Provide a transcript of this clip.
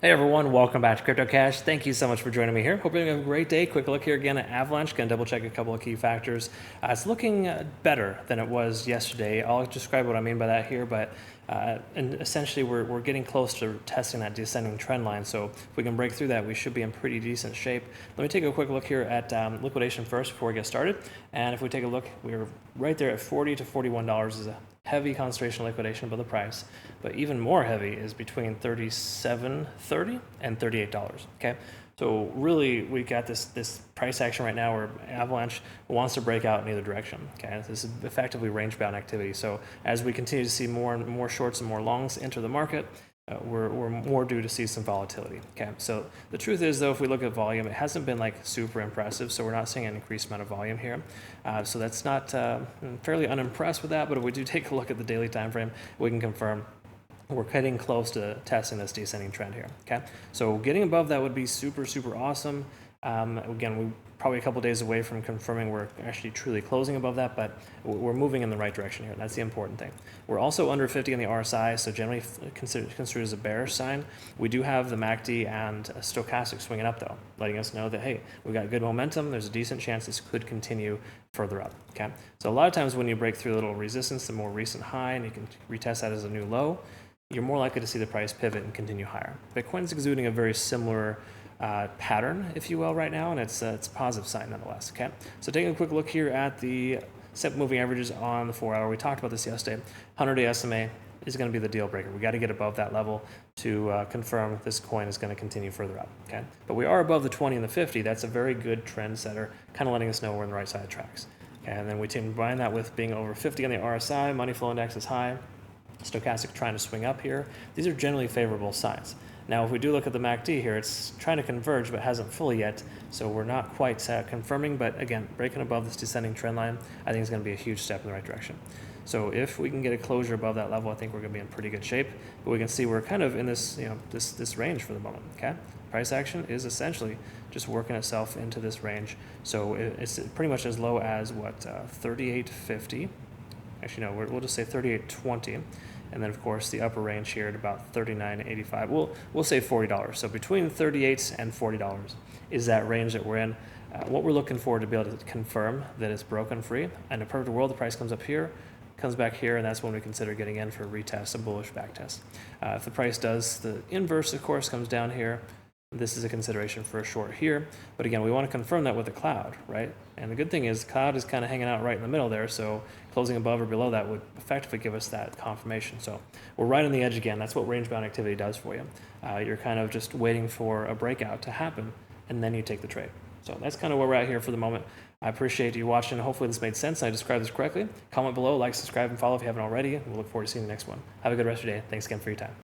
Hey everyone, welcome back to Crypto Cash. Thank you so much for joining me here. Hope you're having a great day. Quick look here again at Avalanche. Going to double check a couple of key factors. It's looking better than it was yesterday. I'll describe what I mean by that here, but and essentially we're getting close to testing that descending trend line. So if we can break through that, we should be in pretty decent shape. Let me take a quick look here at liquidation first before we get started. And if we take a look, we're right there at $40 to $41 is a heavy concentration liquidation above the price, but even more heavy is between $37.30 and $38. Okay, so really we got this price action right now where Avalanche wants to break out in either direction. Okay, this is effectively range bound activity. So as we continue to see more and more shorts and more longs enter the market, we're more due to see some volatility. Okay, so the truth is though, if we look at volume, it hasn't been like super impressive, so we're not seeing an increased amount of volume here. So that's not fairly unimpressed with that, but if we do take a look at the daily time frame, we can confirm we're getting close to testing this descending trend here. Okay, so getting above that would be super awesome. Again, we're probably a couple days away from confirming we're actually truly closing above that, but we're moving in the right direction here. That's the important thing. We're also under 50 on the RSI, so generally considered as a bearish sign. We do have the MACD and a stochastic swinging up though, letting us know that, hey, we've got good momentum. There's a decent chance this could continue further up. Okay, so a lot of times when you break through a little resistance, the more recent high, and you can retest that as a new low, you're more likely to see the price pivot and continue higher. Bitcoin's exuding a very similar pattern, if you will, right now, and it's a positive sign nonetheless. Okay, so taking a quick look here at the simple moving averages on the 4 hour. We talked about this yesterday. 100-day SMA is going to be the deal breaker. We got to get above that level to confirm this coin is going to continue further up. Okay, but we are above the 20 and the 50. That's a very good trend setter, kind of letting us know we're on the right side of the tracks. Okay, and then we combine that with being over 50 on the RSI. Money flow index is high. Stochastic trying to swing up here. These are generally favorable signs. Now, if we do look at the MACD here, it's trying to converge, but hasn't fully yet, so we're not quite confirming, but again, breaking above this descending trend line, I think is going to be a huge step in the right direction. So if we can get a closure above that level, I think we're going to be in pretty good shape, but we can see we're kind of in this, this range for the moment, okay? Price action is essentially just working itself into this range, so it's pretty much as low as, what, 38.50. Actually, no, we'll just say 38.20. And then, of course, the upper range here at about $39.85. We'll say $40. So between $38 and $40 is that range that we're in. What we're looking for to be able to confirm that it's broken free. In a perfect world, the price comes up here, comes back here, and that's when we consider getting in for a retest, a bullish back test. If the price does the inverse, of course, comes down here, this is a consideration for a short here. But again, we want to confirm that with the cloud, right? And the good thing is the cloud is kind of hanging out right in the middle there, so closing above or below that would effectively give us that confirmation. So we're right on the edge again. That's what range-bound activity does for you. You're kind of just waiting for a breakout to happen, and then you take the trade. So that's kind of where we're at here for the moment. I appreciate you watching. Hopefully this made sense. I described this correctly. Comment below, like, subscribe, and follow if you haven't already. We'll look forward to seeing the next one. Have a good rest of your day. Thanks again for your time.